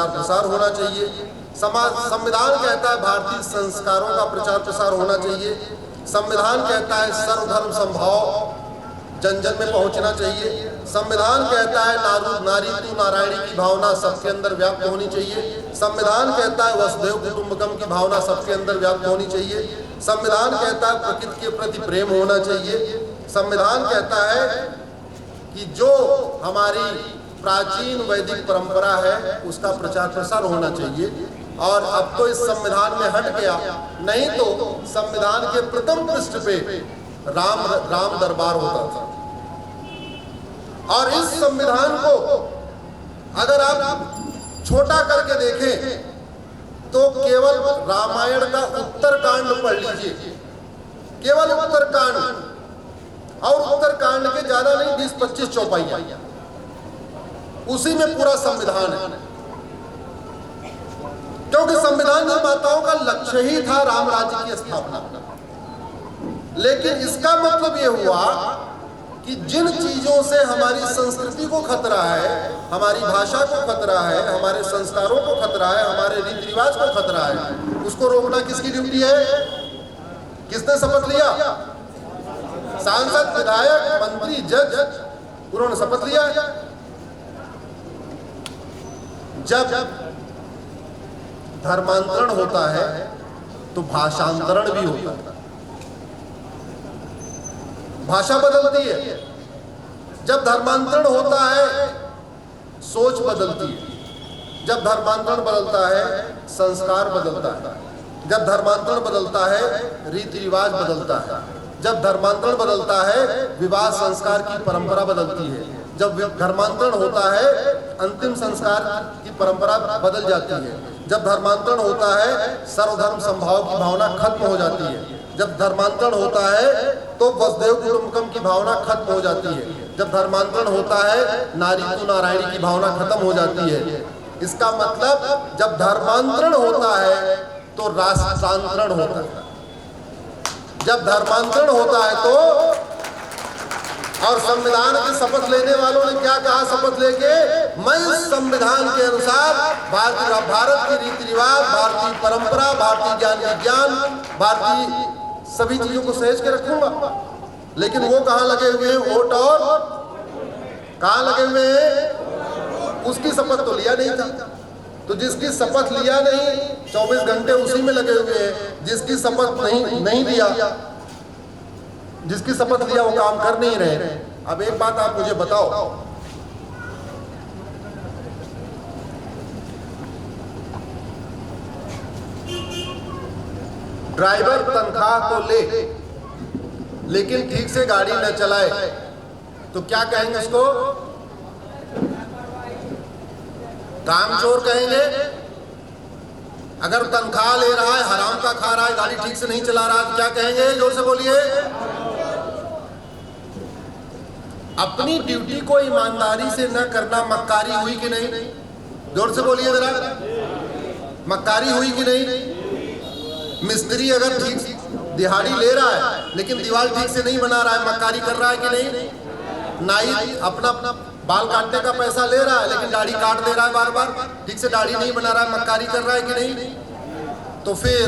प्रसार होना चाहिए। संविधान कहता है भारतीय संस्कारों का प्रचार प्रसार होना चाहिए। संविधान कहता है सर्वधर्म समभाव जन जन में पहुंचना चाहिए। संविधान कहता है नारी तू नारायणी की भावना सबके अंदर व्याप्त होनी चाहिए। संविधान कहता है वसुधैव कुटुंबकम की भावना सबके अंदर व्याप्त होनी चाहिए। संविधान कहता है प्रकृति के प्रति प्रेम होना चाहिए। संविधान कहता है कि जो हमारी प्राचीन वैदिक परंपरा है उसका प्रचार प्रसार होना चाहिए। और अब तो इस संविधान में हट गया, नहीं तो संविधान के प्रथम पृष्ठ पे राम दरबार होता था। और इस संविधान को अगर आप छोटा करके देखें तो केवल रामायण का उत्तरकांड पढ़ लीजिए, केवल उत्तरकांड, और उत्तरकांड के ज्यादा नहीं 20-25 चौपाइयां, उसी में पूरा संविधान है। क्योंकि संविधान निर्माताओं का लक्ष्य ही था राम राज्य की स्थापना। लेकिन इसका मतलब यह हुआ कि जिन चीजों से हमारी संस्कृति को खतरा है, हमारी भाषा को खतरा है, हमारे संस्कारों को खतरा है, हमारे रीति रिवाज को खतरा है, उसको रोकना किसकी ड्यूटी है? किसने शपथ लिया? सांसद, विधायक, मंत्री, जज, उन्होंने शपथ लिया। जब धर्मांतरण होता है तो भाषांतरण भी होता है, भाषा बदलती है। जब धर्मांतरण होता है सोच बदलती है। जब धर्मांतरण बदलता है संस्कार बदलता है। जब धर्मांतरण बदलता है रीति रिवाज बदलता है। जब धर्मांतरण बदलता है विवाह संस्कार की परंपरा बदलती है। जब धर्मांतरण होता है अंतिम संस्कार की परंपरा बदल जाती है। जब धर्मांतरण होता है सर्वधर्म समभाव की भावना खत्म हो जाती है। जब धर्मांतरण होता है तो वसुधैव कुटुंबकम की भावना खत्म हो जाती है। जब धर्मांतरण होता है नारी तू नारायणी की भावना खत्म हो जाती है। इसका मतलब जब धर्मांतरण होता है तो राष्ट्रांतरण होता है। जब धर्मांतरण होता है तो, और संविधान की शपथ लेने वालों ने क्या कहा शपथ लेके? मैं इस संविधान के अनुसार भारत की रीति रिवाज, भारतीय परंपरा, भारतीय ज्ञान विज्ञान, भारतीय सभी चीजों को सहेज के रखूंगा। लेकिन वो कहाँ लगे हुए हैं? वोट और कहाँ लगे हुए हैं? उसकी शपथ तो लिया नहीं था। तो जिसकी शपथ लिया नहीं 24 घंटे उसी में लगे हुए हैं। जिसकी शपथ नहीं लिया, जिसकी शपथ लिया वो काम कर नहीं रहे। अब एक बात आप मुझे बताओ, ड्राइवर तनख्वाह तो ले लेकिन ठीक से गाड़ी न चलाए तो क्या कहेंगे उसको? कामचोर कहेंगे। अगर तनख्वाह ले रहा है, हराम का खा रहा है, गाड़ी ठीक से नहीं चला रहा है तो क्या कहेंगे? जोर से बोलिए। अपनी ड्यूटी को ईमानदारी से न करना मक्कारी हुई कि नहीं? जोर से बोलिए जरा, मक्कारी हुई कि नहीं? मिस्त्री अगर ठीक दिहाड़ी ले रहा है लेकिन दीवार ठीक से नहीं बना रहा है, मक्कारी कर रहा है कि नहीं? नाई अपना बाल काटने का पैसा ले रहा है लेकिन दाढ़ी काट दे रहा है बार बार, ठीक से दाढ़ी नहीं बना रहा है, मक्कारी कर रहा है कि नहीं? तो फिर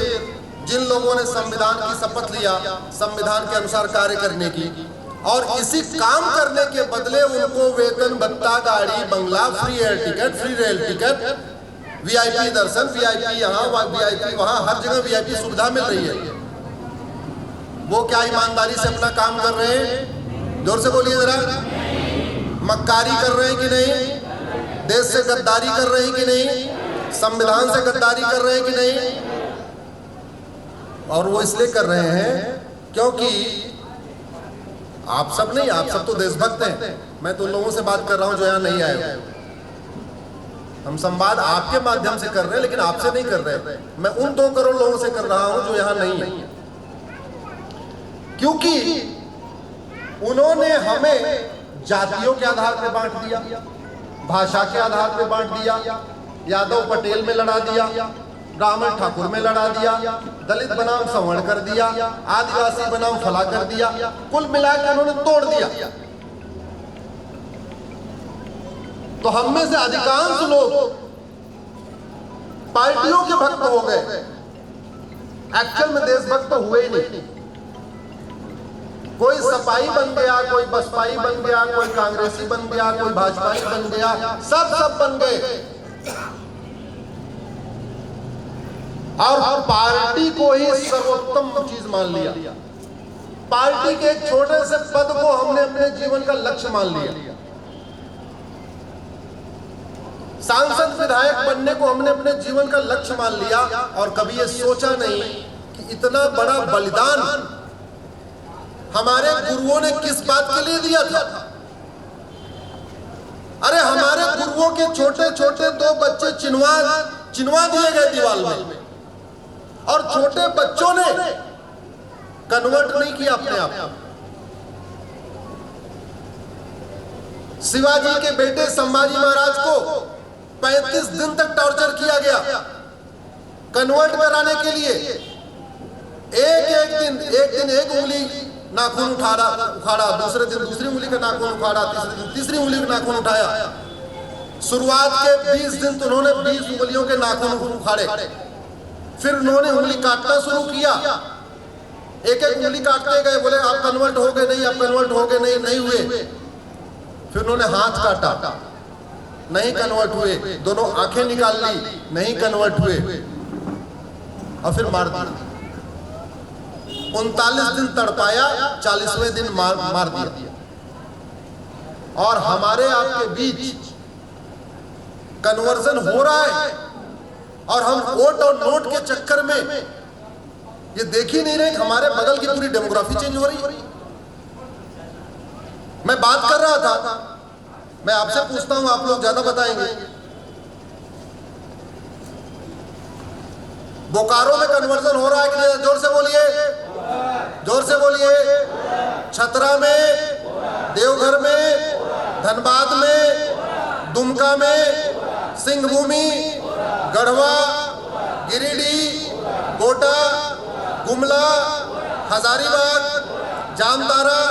जिन लोगों ने संविधान की शपथ लिया संविधान के अनुसार कार्य करने की, और इसी काम करने के बदले उनको वेतन भत्ता, गाड़ी, बंगला, free air ticket, free rail ticket, VIP दर्शन, वीआईपी यहाँ, वीआईपी वहाँ, हर जगह वीआईपी सुविधा मिल रही है, वो क्या ईमानदारी से अपना काम कर रहे हैं? जोर से बोलिए जरा। मक्कारी कर रहे हैं कि नहीं? देश से गद्दारी कर रहे हैं कि नहीं? संविधान से गद्दारी कर रहे हैं कि नहीं? और वो इसलिए कर रहे हैं क्योंकि आप सब नहीं, आप सब तो देशभक्त हैं। मैं तो उन लोगों से बात कर रहा हूं जो यहां नहीं आए। हम संवाद आपके माध्यम से कर रहे हैं लेकिन आपसे नहीं कर रहे। मैं उन 2 करोड़ लोगों से कर रहा हूं जो यहां नहीं है, क्योंकि उन्होंने हमें जातियों के आधार पर बांट दिया, भाषा के आधार पर बांट दिया, यादव पटेल में लड़ा दिया, ब्राह्मण ठाकुर में लड़ा दिया, दलित बनाम सवर्ण कर दिया, आदिवासी बनाम फला कर दिया, कुल मिलाकर उन्होंने तोड़ दिया। तो हम में से अधिकांश लोग पार्टियों के भक्त हो गए, एक्चुअल में देशभक्त हुए ही नहीं। कोई सपाई बन गया, कोई बसपाई बन गया, कोई कांग्रेसी बन गया, कोई भाजपाई बन गया, सब बन गए और पार्टी को ही सर्वोत्तम चीज मान लिया। पार्टी के एक छोटे से पद को हमने अपने जीवन का लक्ष्य मान लिया। सांसद विधायक बनने को हमने अपने जीवन का लक्ष्य मान लिया और कभी ये सोचा नहीं कि इतना बड़ा बलिदान हमारे गुरुओं ने किस बात के लिए दिया था। अरे हमारे गुरुओं के छोटे छोटे 2 बच्चे चिनवा दिए गए दीवार में और छोटे बच्चों ने कन्वर्ट नहीं किया अपने आप। शिवाजी के बेटे संभाजी महाराज को 35 दिन तक टॉर्चर किया गया कन्वर्ट कराने के लिए। एक दिन एक उंगली नाखून उखाड़ा, दूसरे दिन दूसरी उंगली का नाखून उखाड़ा, तीसरे दिन तीसरी उंगली का नाखून उठाया। शुरुआत के 20 दिन तो उन्होंने 20 उंगलियों के नाखून उखाड़े, फिर उन्होंने उंगली काटना शुरू किया। एक उंगली काटते गए, बोले आप कन्वर्ट हो गए नहीं, आप कन्वर्ट हो गए नहीं हुए। फिर उन्होंने हाथ काटा, नहीं कन्वर्ट हुए। दोनों आंखें निकाल ली, नहीं कन्वर्ट हुए और फिर मार दिया। 39 दिन तड़पाया, 40वें दिन मार दिया। और हमारे आपके बीच कन्वर्जन हो रहा है और हम वोट और नोट के चक्कर में ये देख ही नहीं रहे कि हमारे बगल की पूरी डेमोग्राफी चेंज हो रही है। मैं बात कर रहा था, मैं आपसे पूछता हूं, आप लोग ज्यादा बताएंगे। बोकारो में कन्वर्जन हो रहा है कि नहीं? जोर से बोलिए, जोर से बोलिए। छतरा में, देवघर में, धनबाद में, दुमका में, सिंहभूमि, गढ़वा, गिरिडीह, कोटा, गुमला, हजारीबाग, जामतारा,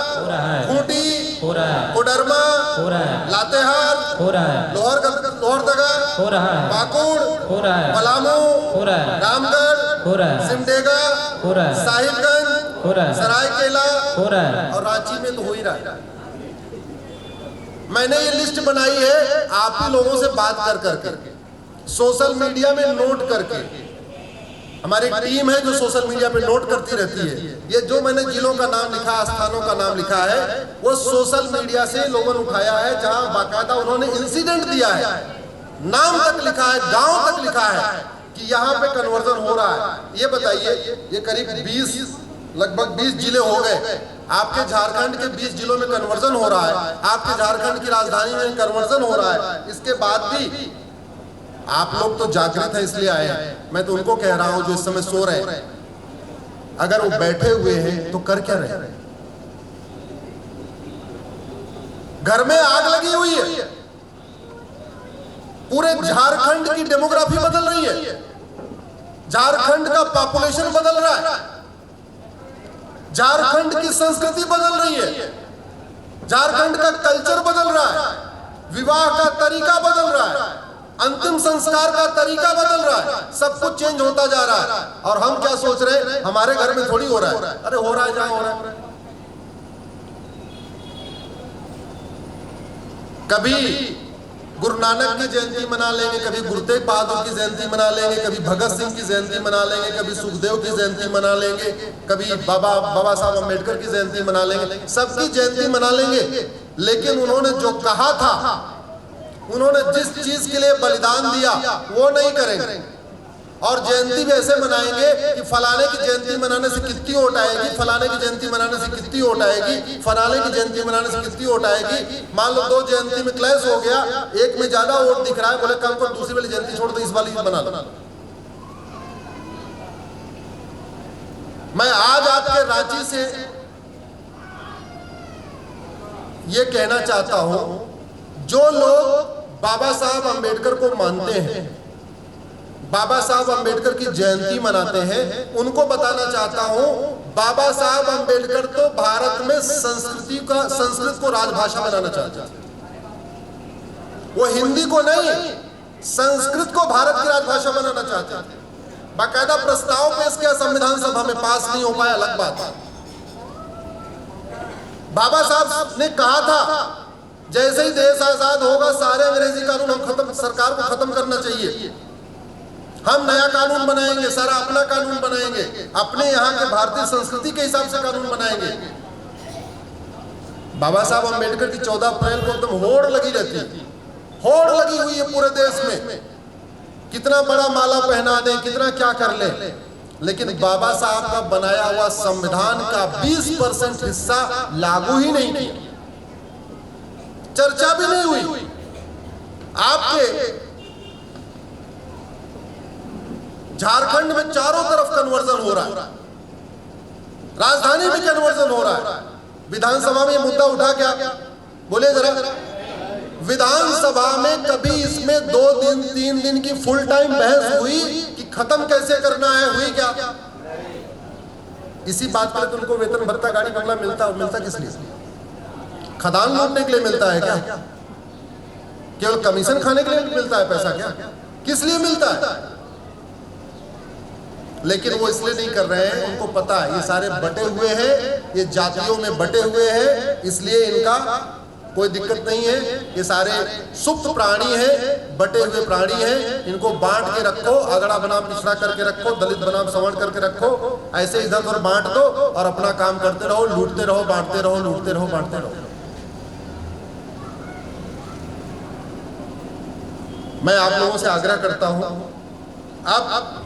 खूंटी, कोडरमा, लातेहार, लोहरदगा, पाकुड़, पलामू, रामगढ़, सिमडेगा, साहिबगंज, सरायकेला और रांची में तो हो ही रहा है। मैंने ये लिस्ट बनाई है आप ही लोगों से बात कर करके, सोशल मीडिया में नोट करके। हमारी टीम है जो सोशल मीडिया पे नोट करती रहती है। ये जो मैंने जिलों का नाम लिखा, स्थानों का नाम लिखा है, वो सोशल मीडिया से लोगों ने उठाया है, जहां बाकायदा उन्होंने इंसिडेंट दिया है, नाम तक लिखा है, गांव तक लिखा है कि यहाँ पे कन्वर्जन हो रहा है। ये बताइए, ये करीब लगभग 20 जिले हो गए। आपके झारखंड के 20 जिलों में कन्वर्जन हो रहा है, आपके झारखंड की राजधानी में कन्वर्जन हो रहा है। इसके बाद भी आप लोग तो जागृत हैं इसलिए आए हैं। मैं तो उनको कह रहा हूं जो इस समय सो रहे हैं, अगर वो बैठे हुए हैं तो कर क्या रहे? घर में आग लगी हुई है, पूरे झारखंड की डेमोग्राफी बदल रही है, झारखंड का पॉपुलेशन बदल रहा है, झारखंड की संस्कृति बदल रही है, झारखंड का कल्चर बदल रहा है, विवाह का तरीका बदल रहा है, अंतिम संस्कार का तरीका बदल रहा है, सब कुछ चेंज होता जा रहा है। और हम क्या सोच रहे हैं हमारे घर में थोड़ी हो रहा है? अरे हो रहा है, जहां हो रहा है। कभी गुरु नानक की जयंती मना लेंगे, कभी गुरु तेग बहादुर की जयंती मना लेंगे, कभी भगत सिंह की जयंती मना लेंगे, कभी सुखदेव की जयंती मना लेंगे, कभी बाबा साहब अम्बेडकर की जयंती मना लेंगे, सबकी जयंती मना लेंगे। लेकिन उन्होंने जो कहा था, उन्होंने जिस चीज के लिए बलिदान दिया वो नहीं करेंगे। और जयंती भी ऐसे मनाएंगे कि फलाने की जयंती मनाने से कितनी वोट आएगी, फलाने की जयंती मनाने से कितनी वोट आएगी, फलाने की जयंती मनाने से कितनी वोट आएगी। मान लो 2 जयंती में क्लैश हो गया, एक में ज्यादा वोट दिख रहा है, बोले कल को दूसरी वाली जयंती छोड़ दो, इस वाली बना लो। मैं आज आपके रांची से ये कहना चाहता हूं, जो लोग बाबा साहब अम्बेडकर को मानते हैं, बाबा साहब अम्बेडकर की जयंती मनाते हैं, उनको बताना चाहता हूं, बाबा साहब अम्बेडकर तो भारत में संस्कृत को राजभाषा बनाना चाहते थे। वो हिंदी को नहीं, संस्कृत को भारत की राजभाषा बनाना चाहते थे। बाकायदा प्रस्ताव पेश किया, संविधान सभा में पास नहीं हो पाया, अलग बात। बाबा साहब ने कहा था जैसे ही देश आजाद होगा सारे अंग्रेजी कानून हम खत्म, सरकार को खत्म करना चाहिए, हम नया कानून बनाएंगे, सारा अपना कानून बनाएंगे, अपने यहाँ के भारतीय संस्कृति के हिसाब से कानून बनाएंगे। बाबा साहब अम्बेडकर की 14 अप्रैल को एकदम होड़ लगी रहती है, होड़ लगी हुई है पूरे देश में, कितना बड़ा माला पहना दें, कितना क्या कर लें, लेकिन बाबा साहब का बनाया हुआ संविधान का 20% हिस्सा लागू ही नहीं किया, चर्चा भी नहीं हुई। आपके झारखंड में चारों तरफ कन्वर्जन हो रहा है, राजधानी में कन्वर्जन हो रहा है, विधानसभा में ये मुद्दा उठा क्या, बोले जरा, विधानसभा में कभी इसमें 2 दिन 3 दिन की फुल टाइम बहस हुई कि खत्म कैसे करना है, हुई क्या? इसी बात पर तो उनको वेतन भत्ता गाड़ी बंगला मिलता किस लिए? खदान लूटने के लिए मिलता है क्या? केवल कमीशन खाने के लिए मिलता है पैसा क्या? किस लिए मिलता है? लेकिन वो इसलिए नहीं कर रहे हैं, उनको पता है ये सारे बटे हुए हैं, ये जातियों में बटे हुए हैं, इसलिए इनका कोई दिक्कत नहीं है, ये सारे सुप्त प्राणी हैं, बटे हुए प्राणी हैं, इनको बांट के रखो, अगड़ा बनाम पिछड़ा करके रखो, दलित बनाम सवर्ण करके रखो, ऐसे इधर उधर बांट दो और अपना काम करते रहो, लूटते रहो, बांटते रहो, लूटते रहो, बांटते रहो। मैं आप लोगों से आग्रह करता हूं, आप